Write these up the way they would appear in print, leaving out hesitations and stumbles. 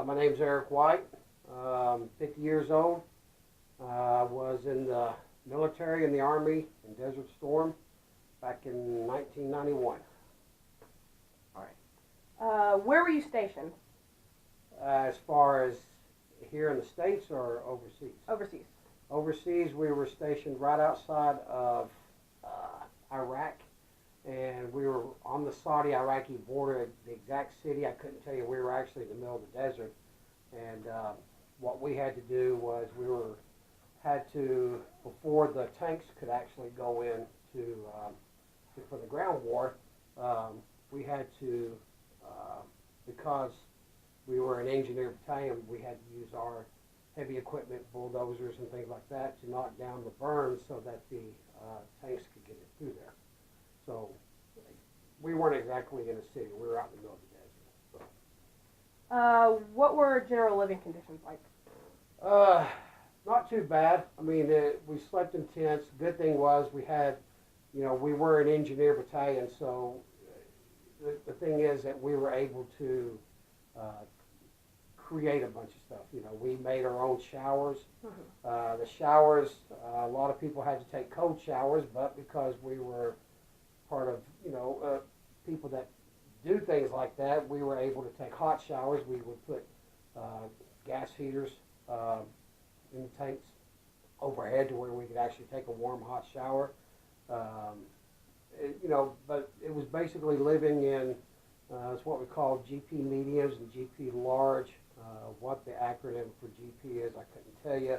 My name's Eric White. 50 years old. Was in the military in the Army in Desert Storm back in 1991. All right. Where were you stationed? As far as here in the States or overseas? Overseas. Overseas, we were stationed right outside of Iraq, and we were on the Saudi-Iraqi border, the exact city. I couldn't tell you. We were actually in the middle of the desert, and what we had to do was had to, before the tanks could actually go in for the ground war, we had to, because we were an engineer battalion, we had to use our heavy equipment, bulldozers and things like that, to knock down the berms so that the tanks could get it through there. So we weren't exactly in a city. We were out in the middle of the desert. So. What were general living conditions like? Not too bad. I mean, we slept in tents. Good thing was we had, we were an engineer battalion, so the thing is that we were able to create a bunch of stuff. We made our own showers. The showers, a lot of people had to take cold showers, but because we were part of, people that do things like that, we were able to take hot showers. We would put gas heaters in the tanks overhead to where we could actually take a warm, hot shower. But it was basically living in it's what we call GP mediums and GP large. What the acronym for GP is, I couldn't tell you.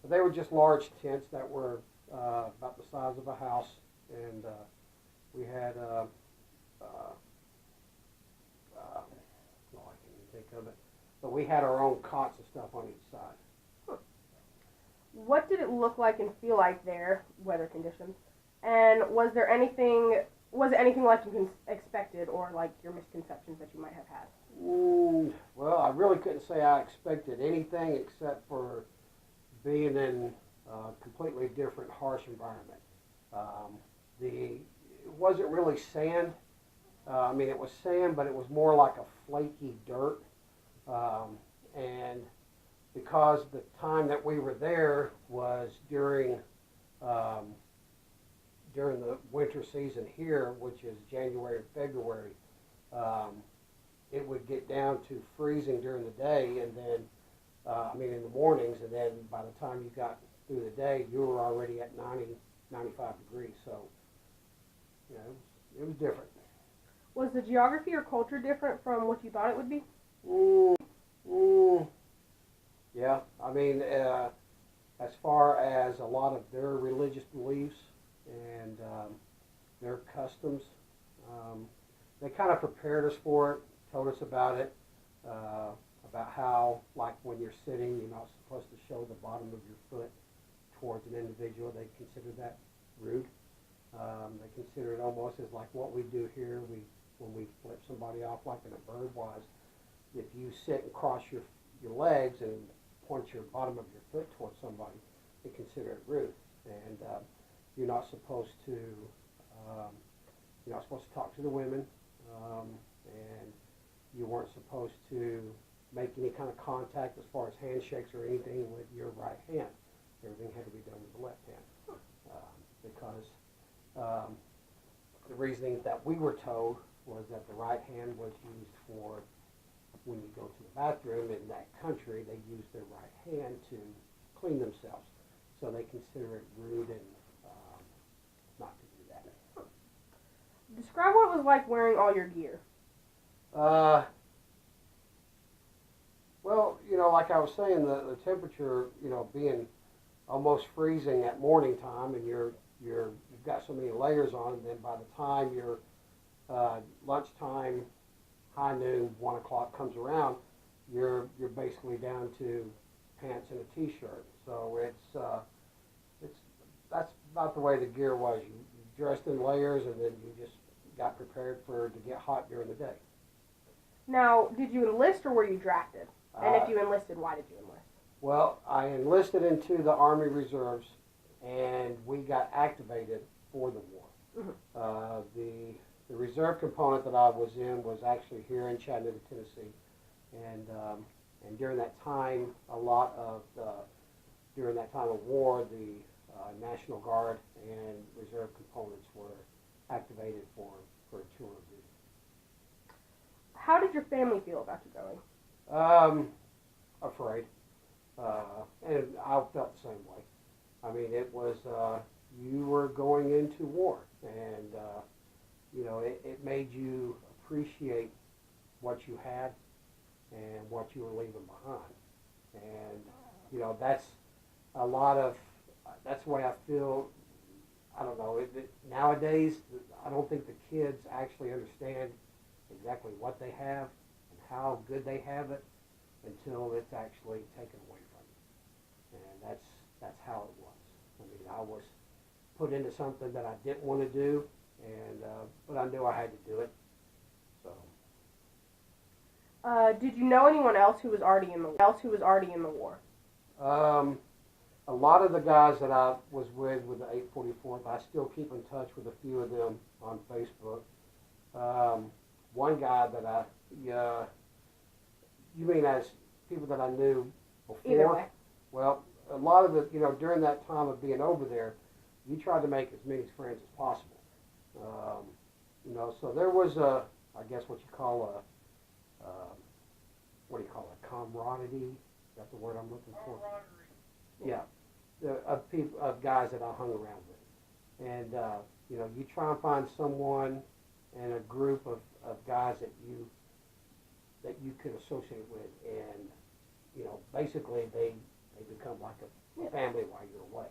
But they were just large tents that were about the size of a house, and we had I can't even think of it, but we had our own cots and stuff on each side. What did it look like and feel like there, weather conditions? And was it anything like you expected, or like your misconceptions that you might have had? Well, I really couldn't say I expected anything except for being in a completely different, harsh environment. It wasn't really sand. I mean, it was sand, but it was more like a flaky dirt. And because the time that we were there was during the winter season here, which is January and February, it would get down to freezing during the day, and then, in the mornings, and then by the time you got through the day, you were already at 90, 95 degrees, so, it was different. Was the geography or culture different from what you thought it would be? Yeah, as far as a lot of their religious beliefs and their customs, they kind of prepared us for it, told us about it, about how, like when you're sitting, you're not supposed to show the bottom of your foot towards an individual. They consider that rude. They consider it almost as like what we do here. When we flip somebody off like in a bird was, if you sit and cross your legs and point your bottom of your foot towards somebody, they consider it rude. And you're not supposed to talk to the women, and you weren't supposed to make any kind of contact as far as handshakes or anything with your right hand. Everything had to be done with the left hand, because the reasoning that we were told was that the right hand was used for when you go to the bathroom. In that country, they use their right hand to clean themselves, so they consider it rude and not to do that. Describe what it was like wearing all your gear. Well, like I was saying, the temperature, being almost freezing at morning time, and you've got so many layers on, and then by the time your lunchtime, high noon, 1 o'clock comes around, you're basically down to pants and a t-shirt. So that's about the way the gear was. You dressed in layers, and then you just got prepared to get hot during the day. Now, did you enlist or were you drafted? And if you enlisted, why did you enlist? Well, I enlisted into the Army Reserves, and we got activated for the war. The reserve component that I was in was actually here in Chattanooga, Tennessee, and And during that time, during that time of war, the National Guard and Reserve components were activated for a tour of duty. How did your family feel about you going? Afraid. And I felt the same way. I mean, it was, you were going into war, and, it made you appreciate what you had and what you were leaving behind. And, that's that's the way I feel. I don't know, nowadays, I don't think the kids actually understand exactly what they have and how good they have it until it's actually taken away from them. And that's how it was. I mean, I was put into something that I didn't want to do, and but I knew I had to do it. So. Did you know anyone else who was already in the war? A lot of the guys that I was with the 844th, I still keep in touch with a few of them on Facebook. One guy that you mean as people that I knew before? Either way. Well, a lot of it, during that time of being over there, you tried to make as many friends as possible. So there was I guess what you call camaraderie? Is that the word I'm looking for? Yeah, of guys that I hung around with, and you try and find someone and a group of guys that you could associate with, and basically they become like a family while you're away.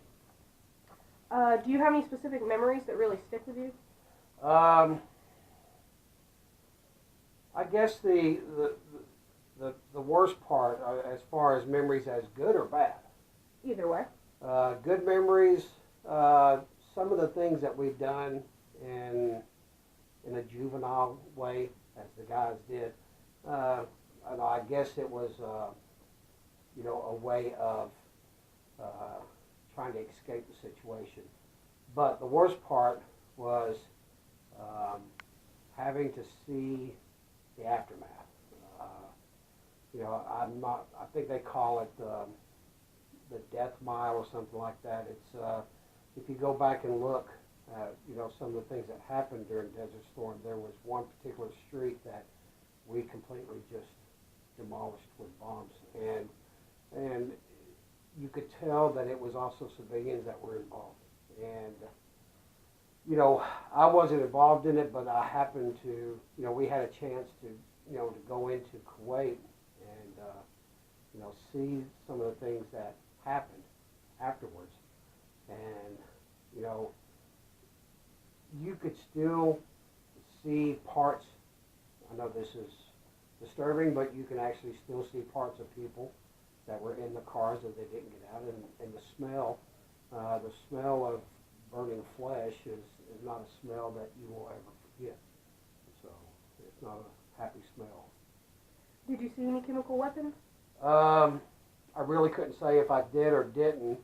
Do you have any specific memories that really stick with you? I guess the worst part, as far as memories, as good or bad. Either way. Good memories. Some of the things that we've done in a juvenile way, as the guys did. And I guess it was a way of trying to escape the situation. But the worst part was having to see the aftermath. I think they call it the death mile or something like that. It's if you go back and look at some of the things that happened during Desert Storm, there was one particular street that we completely just demolished with bombs, and you could tell that it was also civilians that were involved. And I wasn't involved in it, but I happened to, we had a chance to go into Kuwait and see some of the things that happened afterwards. And you could still see parts. I know this is disturbing, but you can actually still see parts of people that were in the cars that they didn't get out, and the smell of burning flesh is not a smell that you will ever forget. So it's not a happy smell. Did you see any chemical weapons? I really couldn't say if I did or didn't.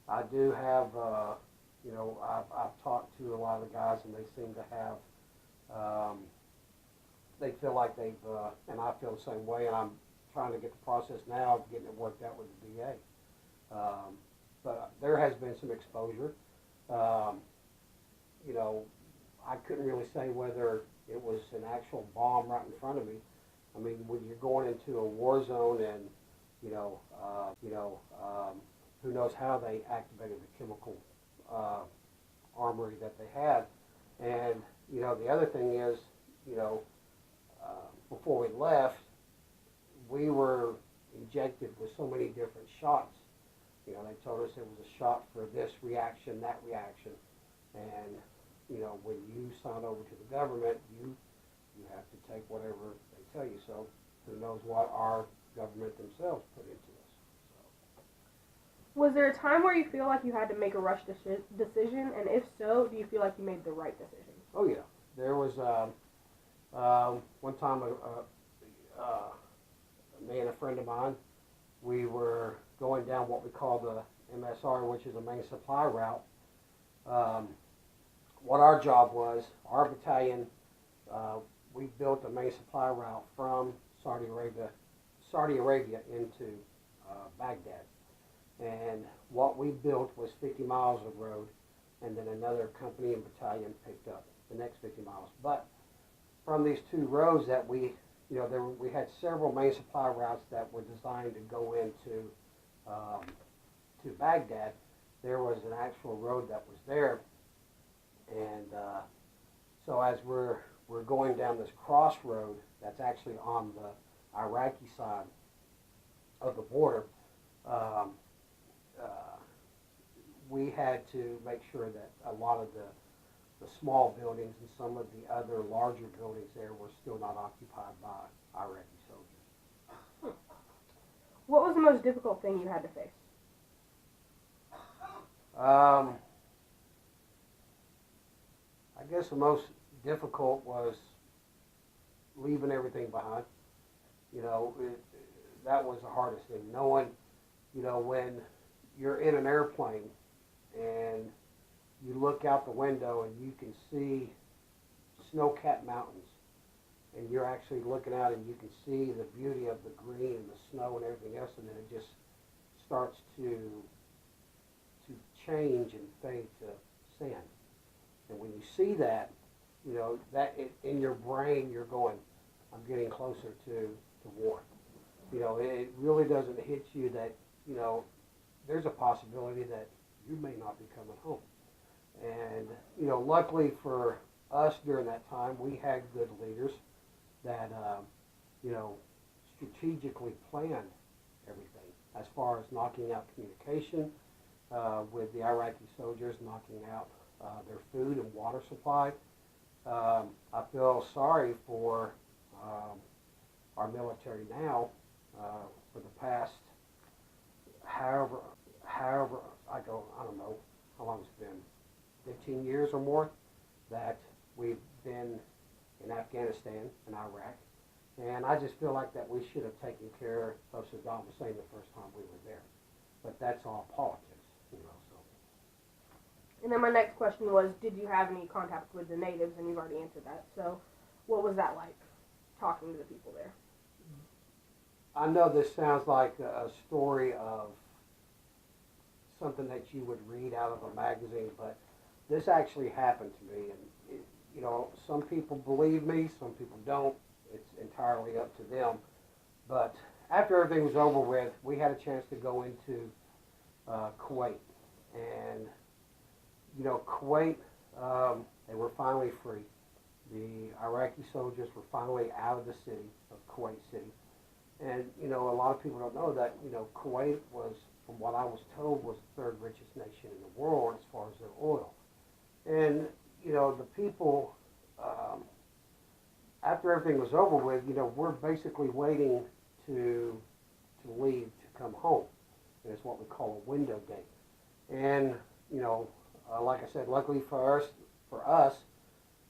I do have, I've talked to a lot of the guys, and they seem to have, they feel like they've, and I feel the same way, and I'm trying to get the process now of getting it worked out with the VA. But there has been some exposure. I couldn't really say whether it was an actual bomb right in front of me. I mean, when you're going into a war zone, and who knows how they activated the chemical armory that they had. And the other thing is, before we left, we were injected with so many different shots. They told us it was a shot for this reaction, that reaction, and when you sign over to the government, you have to take whatever they tell you. So who knows what our government themselves put into us. So. Was there a time where you feel like you had to make a rush decision, and if so, do you feel like you made the right decision? Oh yeah, there was one time me and a friend of mine, we were going down what we call the MSR, which is a main supply route. What our job was, our battalion, we built a main supply route from Saudi Arabia Saudi Arabia into Baghdad. And what we built was 50 miles of road, and then another company and battalion picked up the next 50 miles. But from these two roads that we had several main supply routes that were designed to go into to Baghdad. There was an actual road that was there, and so as we're going down this crossroad that's actually on the Iraqi side of the border, we had to make sure that a lot of the small buildings and some of the other larger buildings there were still not occupied by Iraqi soldiers. What was the most difficult thing you had to face? I guess the most difficult was leaving everything behind. That was the hardest thing. Knowing, when you're in an airplane and you look out the window and you can see snow-capped mountains, and you're actually looking out and you can see the beauty of the green and the snow and everything else, and then it just starts to change and fade to sand. And when you see that, in your brain you're going, I'm getting closer to war. It really doesn't hit you that, there's a possibility that you may not be coming home. And, luckily for us during that time, we had good leaders that, strategically planned everything as far as knocking out communication with the Iraqi soldiers, knocking out their food and water supply. I feel sorry for our military now for the past however I don't know how long it's been, 15 years or more, that we've been in Afghanistan and Iraq. And I just feel like that we should have taken care of Saddam Hussein the first time we were there. But that's all politics, So. And then my next question was, did you have any contact with the natives? And you've already answered that. So what was that like, talking to the people there? I know this sounds like a story of something that you would read out of a magazine, but this actually happened to me. And, some people believe me, some people don't. It's entirely up to them. But after everything was over with, we had a chance to go into Kuwait. And, Kuwait, they were finally free. The Iraqi soldiers were finally out of the city of Kuwait City. And, a lot of people don't know that, Kuwait was, from what I was told, was the third richest nation in the world as far as their oil. And, the people, after everything was over with, we're basically waiting to leave to come home. And it's what we call a window gate. And, like I said, luckily for us,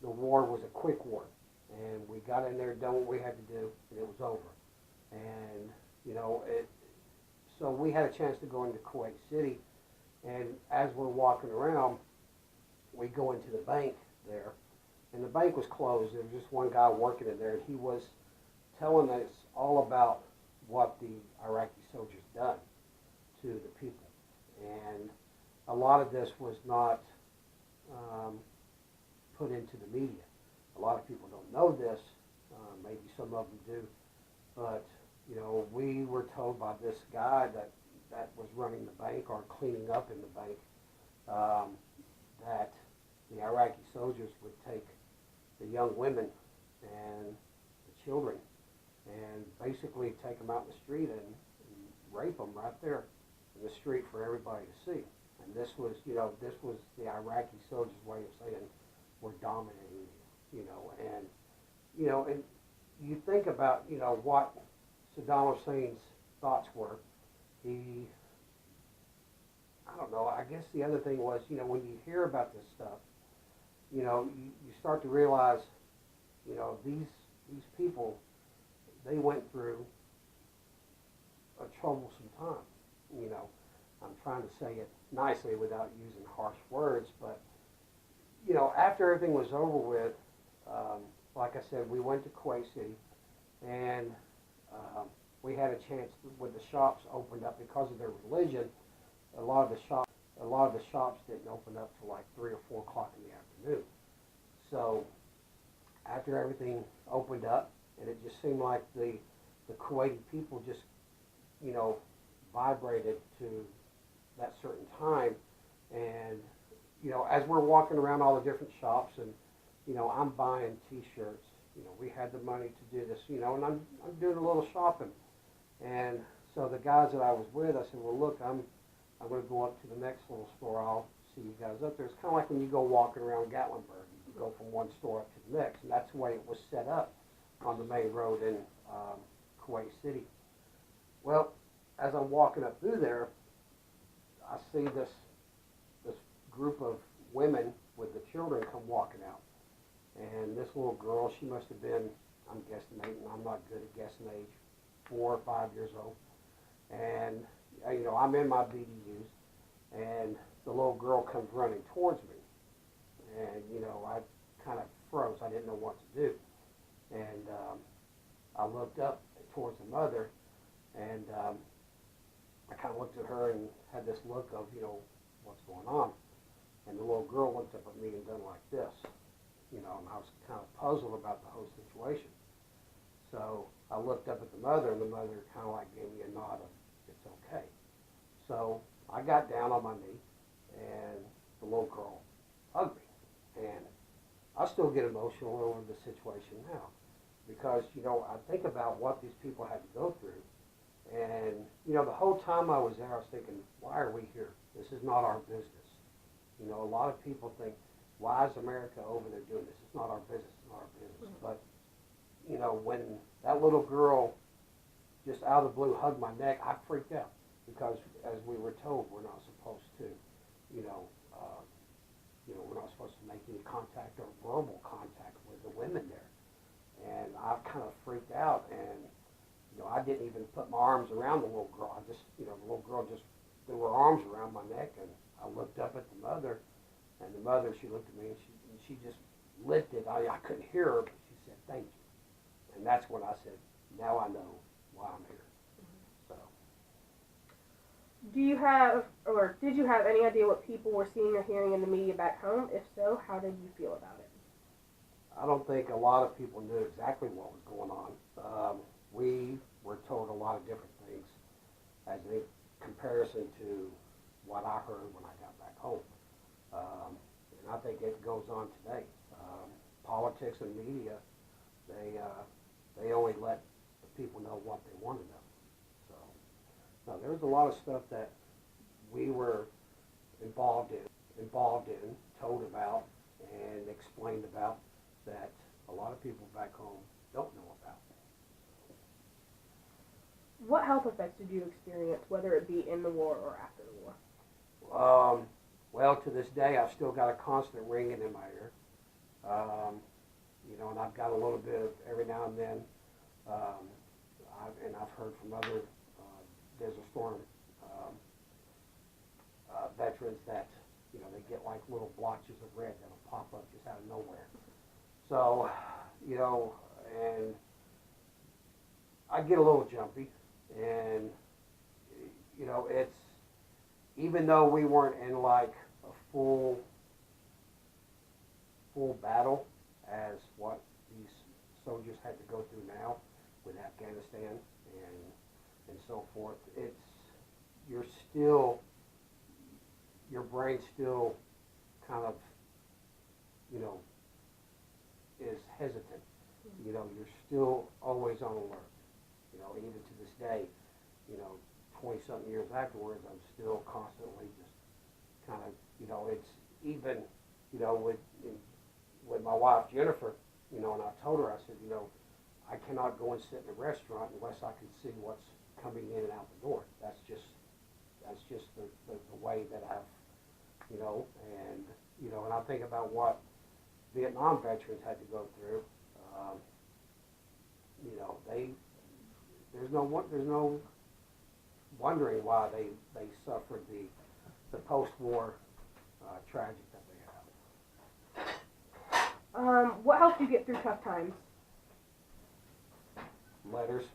the war was a quick war. And we got in there, done what we had to do, and it was over. And, so we had a chance to go into Kuwait City, and as we're walking around, we go into the bank there, and the bank was closed. There was just one guy working in there, and he was telling us all about what the Iraqi soldiers done to the people. And a lot of this was not put into the media. A lot of people don't know this, maybe some of them do, but we were told by this guy that was running the bank or cleaning up in the bank that the Iraqi soldiers would take the young women and the children and basically take them out in the street and rape them right there in the street for everybody to see. And this was the Iraqi soldiers' way of saying, we're dominating you, and you think about, what Saddam Hussein's thoughts were. I don't know, I guess the other thing was, when you hear about this stuff, you start to realize, these people, they went through a troublesome time. I'm trying to say it nicely without using harsh words, but, after everything was over with, like I said, we went to Kuwait City, and we had a chance when the shops opened up because of their religion. A lot of the shops didn't open up till like 3 or 4 o'clock in the afternoon. So after everything opened up, and it just seemed like the Kuwaiti people just, you know, vibrated to that certain time. And, you know, as we're walking around all the different shops, and, you know, I'm buying T-shirts. You know, we had the money to do this, you know, and I'm doing a little shopping. And so the guys that I was with, I said, well, look, I'm going to go up to the next little store. I'll see you guys up there. It's kind of like when you go walking around Gatlinburg. You go from one store up to the next, and that's the way it was set up on the main road in Kuwait City. Well, as I'm walking up through there, I see this group of women with the children come walking out. And this little girl, she must have been, I'm guesstimating, I'm not good at guessing age, 4 or 5 years old. And, you know, I'm in my BDUs, and the little girl comes running towards me. And, you know, I kind of froze. I didn't know what to do. And I looked up towards the mother, and I kind of looked at her and had this look of, you know, what's going on. And the little girl looked up at me and done like this, you know, and I was kind of puzzled about the whole situation. So I looked up at the mother, and the mother kind of like gave me a nod of, it's okay. So I got down on my knee, and the little girl hugged me. And I still get emotional over the situation now, because, you know, I think about what these people had to go through. And, you know, the whole time I was there, I was thinking, why are we here? This is not our business. You know, a lot of people think, why is America over there doing this? It's not our business, it's not our business. Mm-hmm. But, you know, when that little girl just out of the blue hugged my neck, I freaked out, because as we were told, we're not supposed to, you know, we're not supposed to make any contact or verbal contact with the women there. And I kind of freaked out, and, you know, I didn't even put my arms around the little girl. I just, you know, the little girl just threw her arms around my neck, and I looked up at the mother, and the mother, she looked at me, and she just lifted. I couldn't hear her, but she said, thank you. And that's when I said, now I know why I'm here. So. Do you have, or did you have any idea what people were seeing or hearing in the media back home? If so, how did you feel about it? I don't think a lot of people knew exactly what was going on. We were told a lot of different things as a comparison to what I heard when I got back home. And I think it goes on today. Politics and media, they only let the people know what they want to know. So, no, there was a lot of stuff that we were involved in, told about, and explained about, that a lot of people back home don't know about. What health effects did you experience, whether it be in the war or after the war? Well, to this day, I've still got a constant ringing in my ear. You know, and I've got a little bit of every now and then. I've heard from other Desert Storm veterans that, you know, they get like little blotches of red that'll pop up just out of nowhere. So, you know, and I get a little jumpy, and, you know, it's, even though we weren't in like a full battle as what these soldiers had to go through now with Afghanistan and so forth, it's, your brain still kind of, you know, is hesitant. You know, you're still always on alert. You know, even to this day, you know, 20-something years afterwards, I'm still constantly just kind of, you know, it's even, you know, with my wife Jennifer, you know, and I told her, I said, you know, I cannot go and sit in a restaurant unless I can see what's coming in and out the door. That's just the way that I've, you know, and I think about what Vietnam veterans had to go through. You know, there's no wondering why they suffered the post-war tragic that they have. What helped you get through tough times? Letters.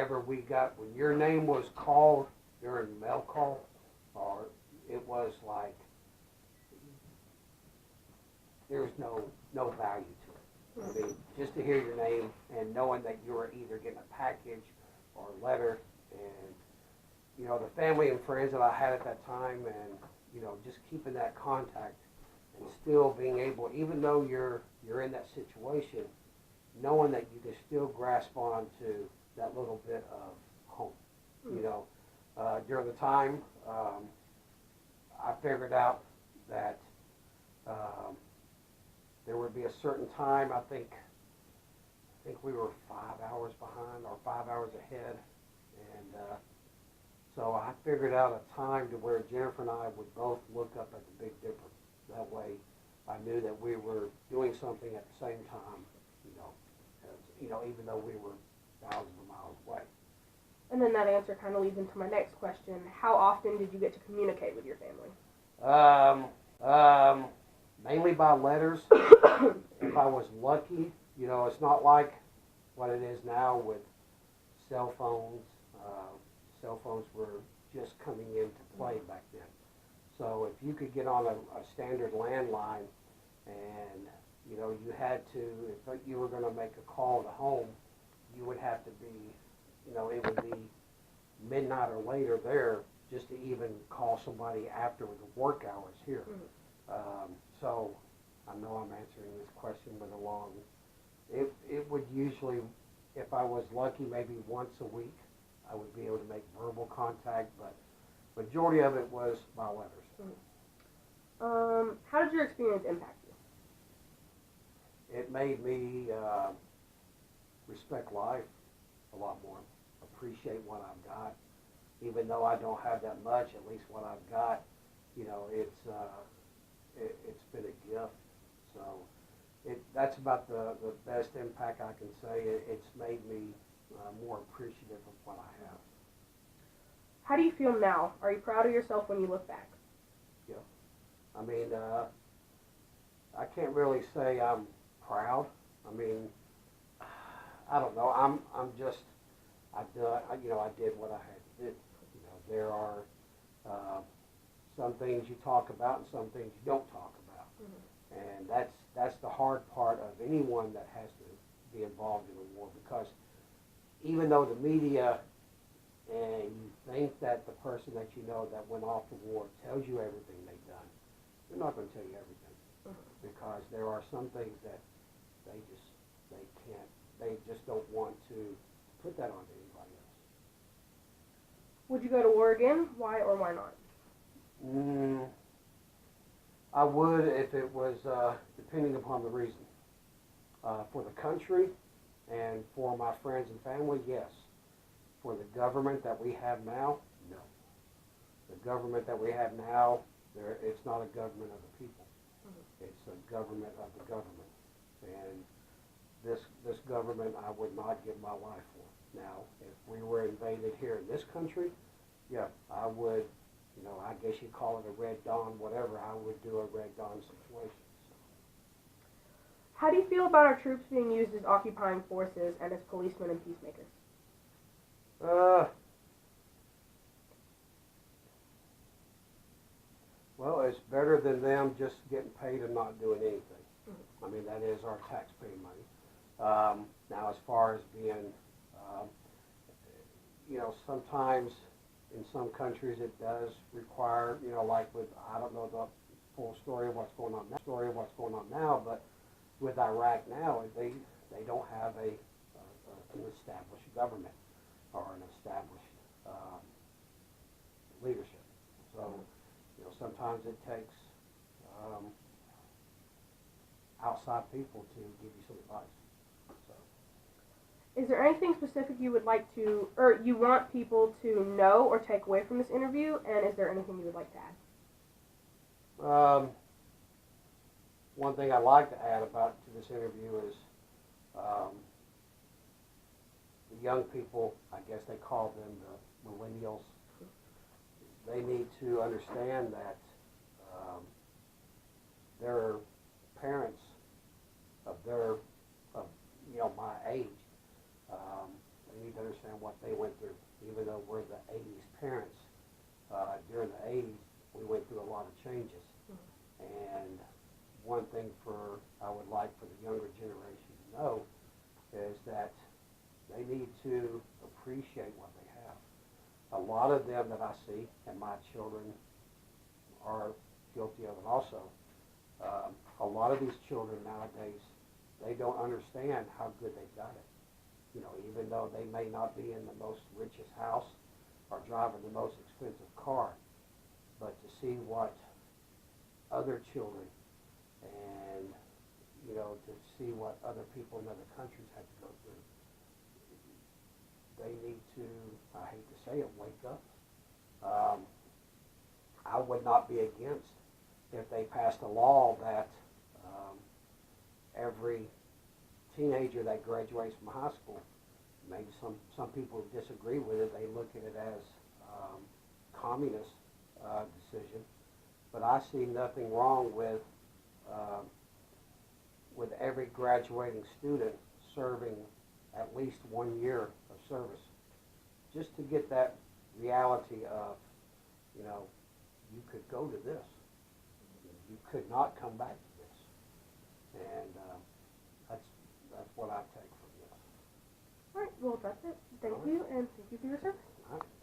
when your name was called during mail call, or it was like, there's no value to it. I mean, just to hear your name and knowing that you were either getting a package or a letter, and the family and friends that I had at that time, and just keeping that contact and still being able, even though you're in that situation, knowing that you can still grasp on to that little bit of home. During the time, I figured out that there would be a certain time. I think we were 5 hours behind or 5 hours ahead, and so I figured out a time to where Jennifer and I would both look up at the Big Dipper. That way, I knew that we were doing something at the same time. Even though we were thousands of miles away. And then that answer kind of leads into my next question. How often did you get to communicate with your family? Mainly by letters. If I was lucky, it's not like what it is now with cell phones. Cell phones were just coming into play back then. So if you could get on a standard landline, and you had to, if you were going to make a call to home, you would have to be, it would be midnight or later there just to even call somebody after the work hours here. So I know I'm answering this question with a long, it would usually, if I was lucky, maybe once a week, I would be able to make verbal contact, but majority of it was by letters. How did your experience impact you? It made me respect life a lot more, appreciate what I've got. Even though I don't have that much, at least what I've got, it's been a gift. So that's about the best impact I can say. It's made me more appreciative of what I have. How do you feel now? Are you proud of yourself when you look back? Yeah. I mean, I can't really say I'm proud. I mean, I don't know. I'm just, I did what I had to do. There are some things you talk about and some things you don't talk about. And that's the hard part of anyone that has to be involved in a war, because even though the media and you think that the person that that went off to war tells you everything they've done, they're not going to tell you everything, because there are some things that they just don't want to put that on anybody else. Would you go to war again? Why or why not? I would if it was depending upon the reason. For the country and for my friends and family, yes. For the government that we have now, no. The government that we have now, it's not a government of the people. It's a government of the government. And this government I would not give my life for. Now, if we were invaded here in this country, yeah, I would, I guess you'd call it a Red Dawn, whatever, I would do a Red Dawn situation. So. How do you feel about our troops being used as occupying forces and as policemen and peacemakers? Well, it's better than them just getting paid and not doing anything. I mean, that is our taxpaying money. Now, as far as being, sometimes in some countries it does require, like with, I don't know the full story of what's going on now, but with Iraq now, they don't have an established government or an established leadership. So, sometimes it takes outside people to give you some advice. Is there anything specific you would like to, or you want people to know or take away from this interview, and is there anything you would like to add? One thing I'd like to add to this interview is the young people, I guess they call them the millennials, they need to understand that their parents of my age, they need to understand what they went through. Even though we're the 80s parents, during the 80s, we went through a lot of changes. And one thing I would like for the younger generation to know is that they need to appreciate what they have. A lot of them that I see, and my children are guilty of it also, a lot of these children nowadays, they don't understand how good they've got it. You know, even though they may not be in the most richest house or driving the most expensive car, but to see what other children and, you know, to see what other people in other countries had to go through, they need to, I hate to say it, wake up. I would not be against if they passed a law that every teenager that graduates from high school, maybe some people disagree with it, they look at it as communist decision, but I see nothing wrong with every graduating student serving at least 1 year of service, just to get that reality of, you know, you could go to this, you could not come back to this, and that's what I take from this. All right, well, that's it. Thank All right. you, and thank you for your service. All right.